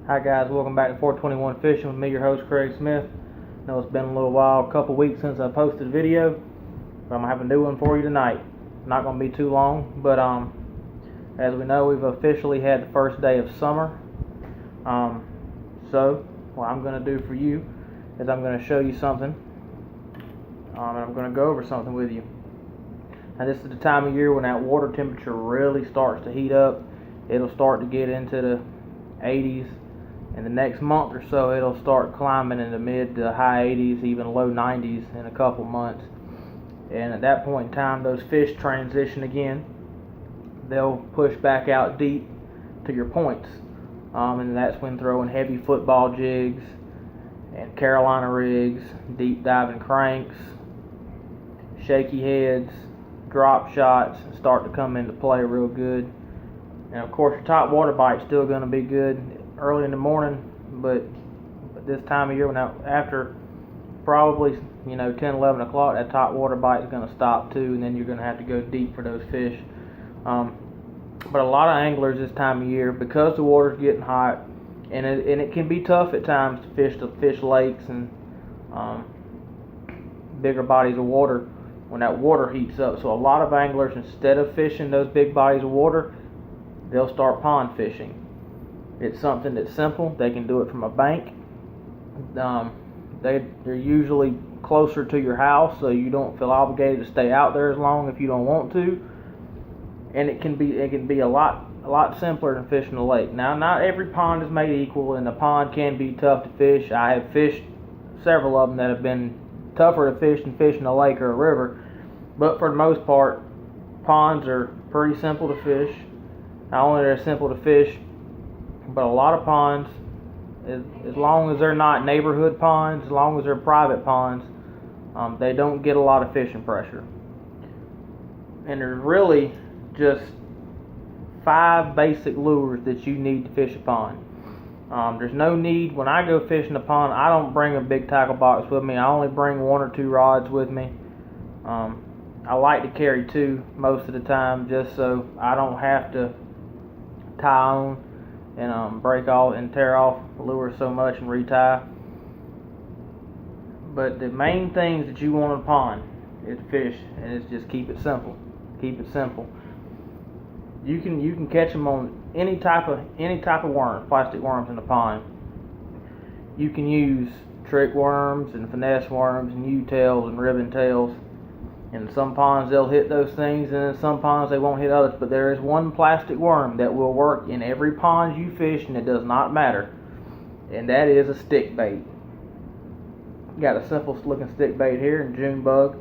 Hi guys, welcome back to 421 Fishing with me, your host Craig Smith. I know it's been a little while, a couple weeks since I posted a video, but I'm gonna have a new one for you tonight. Not gonna be too long, but as we know, we've officially had the first day of summer. So what I'm gonna do for you is I'm gonna show you something, and I'm gonna go over something with you. Now this is the time of year when that water temperature really starts to heat up. It'll start to get into the 80s. In the next month or so, it'll start climbing in the mid to high 80s, even low 90s in a couple months. And at that point in time, those fish transition again. They'll push back out deep to your points. And that's when throwing heavy football jigs and Carolina rigs, deep diving cranks, shaky heads, drop shots start to come into play real good. And of course, your top water bite's still going to be good early in the morning, but this time of year, when after probably 10, 11 o'clock, that top water bite is going to stop too, and then you're going to have to go deep for those fish. But a lot of anglers this time of year, because the water's getting hot, and it can be tough at times to fish lakes and bigger bodies of water when that water heats up. So a lot of anglers, instead of fishing those big bodies of water, they'll start pond fishing. It's something that's simple. They can do it from a bank. They're usually closer to your house, so you don't feel obligated to stay out there as long if you don't want to. And it can be a lot simpler than fishing a lake. Now, not every pond is made equal, and a pond can be tough to fish. I have fished several of them that have been tougher to fish than fishing a lake or a river. But for the most part, ponds are pretty simple to fish. Not only are they simple to fish, but a lot of ponds, as long as they're not neighborhood ponds, as long as they're private ponds, they don't get a lot of fishing pressure. And there's really just 5 basic lures that you need to fish a pond. There's no need, when I go fishing a pond, I don't bring a big tackle box with me. I only bring 1 or 2 rods with me. I like to carry 2 most of the time, just so I don't have to tie on and break off and tear off the lure so much and retie. But the main things that you want in a pond is fish, and it's just keep it simple. Keep it simple. You can catch them on any type of worm, plastic worms in the pond. You can use trick worms and finesse worms and U-tails and ribbon tails. In some ponds they'll hit those things, and in some ponds they won't hit others. But there is one plastic worm that will work in every pond you fish, and it does not matter. And that is a stick bait. Got a simple looking stick bait here, and June bug.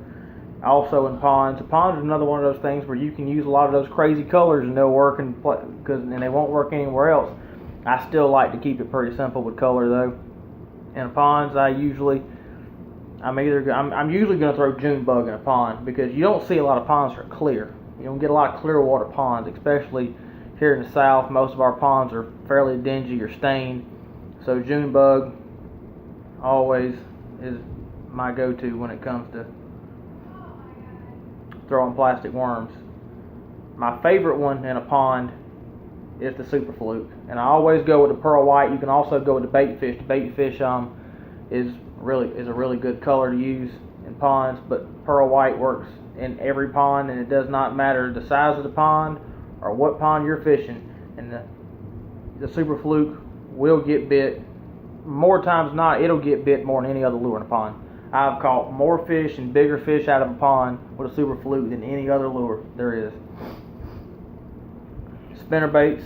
Also in ponds. A pond is another one of those things where you can use a lot of those crazy colors and they'll work and they won't work anywhere else. I still like to keep it pretty simple with color though. In ponds, I'm usually going to throw June bug in a pond, because you don't see a lot of ponds that are clear. You don't get a lot of clear water ponds, especially here in the south. Most of our ponds are fairly dingy or stained. So June bug always is my go-to when it comes to throwing plastic worms. My favorite one in a pond is the Super Fluke, and I always go with the pearl white. You can also go with the bait fish. The bait fish is a really good color to use in ponds, but pearl white works in every pond, and it does not matter the size of the pond or what pond you're fishing. And the Super Fluke will get bit. More times than not, it'll get bit more than any other lure in a pond. I've caught more fish and bigger fish out of a pond with a Super Fluke than any other lure there is. Spinner baits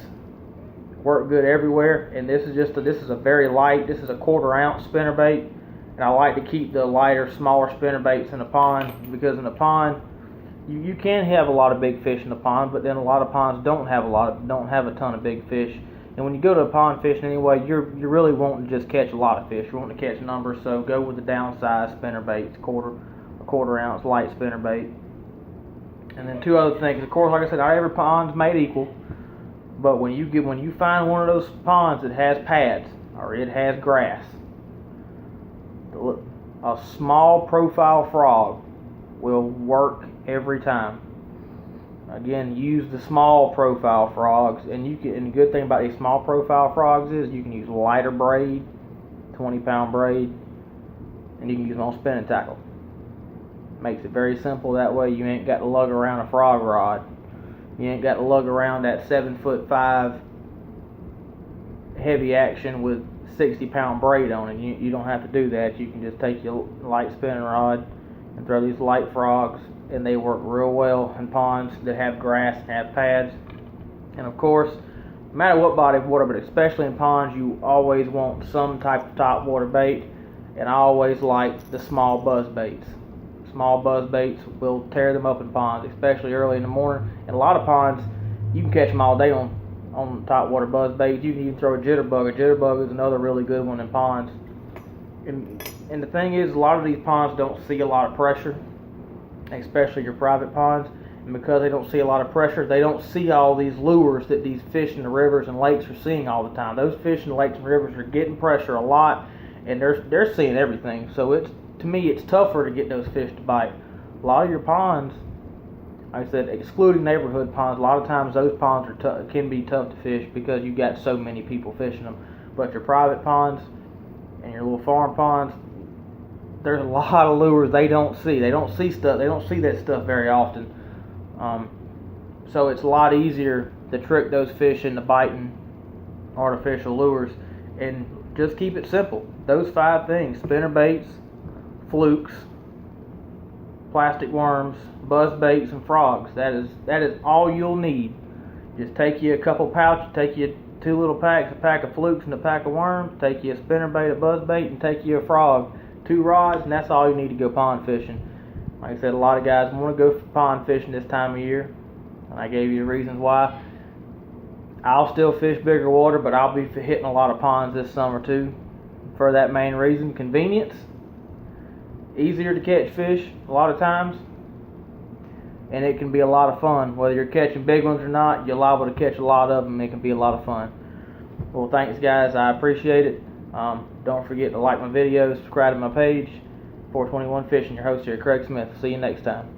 work good everywhere, and this is a very light. This is a 1/4 ounce spinner bait, and I like to keep the lighter, smaller spinner baits in the pond, because in the pond you can have a lot of big fish in the pond, but then a lot of ponds don't have a ton of big fish. And when you go to a pond fishing anyway, you're really wanting to just catch a lot of fish. You're wanting to catch numbers, so go with the downsized spinner baits, a 1/4 ounce light spinner bait. And then 2 other things. Of course, like I said, not every pond's made equal, but when you find one of those ponds that has pads or it has grass, a small profile frog will work every time. Again, use the small profile frogs, and and the good thing about these small profile frogs is you can use lighter braid, 20-pound braid, and you can use them on spinning tackle. Makes it very simple. That way you ain't got to lug around a frog rod. You ain't got to lug around that 7'5" heavy action with 60-pound braid on it. You don't have to do that. You can just take your light spinning rod and throw these light frogs, and they work real well in ponds that have grass and have pads. And of course, no matter what body of water, but especially in ponds, you always want some type of top water bait, and I always like the small buzz baits. Small buzz baits will tear them up in ponds, especially early in the morning. In a lot of ponds, you can catch them all day on top water buzz baits. You can even throw a jitterbug. A jitterbug is another really good one in ponds. And the thing is, a lot of these ponds don't see a lot of pressure, especially your private ponds. And because they don't see a lot of pressure, they don't see all these lures that these fish in the rivers and lakes are seeing all the time. Those fish in the lakes and rivers are getting pressure a lot, and they're seeing everything. So to me, it's tougher to get those fish to bite. A lot of your ponds, like I said, excluding neighborhood ponds, a lot of times those ponds can be tough to fish because you've got so many people fishing them. But your private ponds and your little farm ponds, there's a lot of lures they don't see. They don't see that stuff very often. So it's a lot easier to trick those fish into biting artificial lures. And just keep it simple. Those 5 things: spinner baits, flukes, plastic worms, buzz baits, and frogs. That is all you'll need. Just take you a couple pouches, take you 2 little packs, a pack of flukes and a pack of worms, take you a spinner bait, a buzz bait, and take you a frog, 2 rods, and that's all you need to go pond fishing. Like I said, a lot of guys want to go pond fishing this time of year, and I gave you the reasons why. I'll still fish bigger water, but I'll be hitting a lot of ponds this summer too. For that main reason: convenience, easier to catch fish a lot of times, and it can be a lot of fun. Whether you're catching big ones or not, you're liable to catch a lot of them. It can be a lot of fun. Well, thanks guys, I appreciate it. Don't forget to like my videos, subscribe to my page. 421 Fishing, your host here, Craig Smith. See you next time.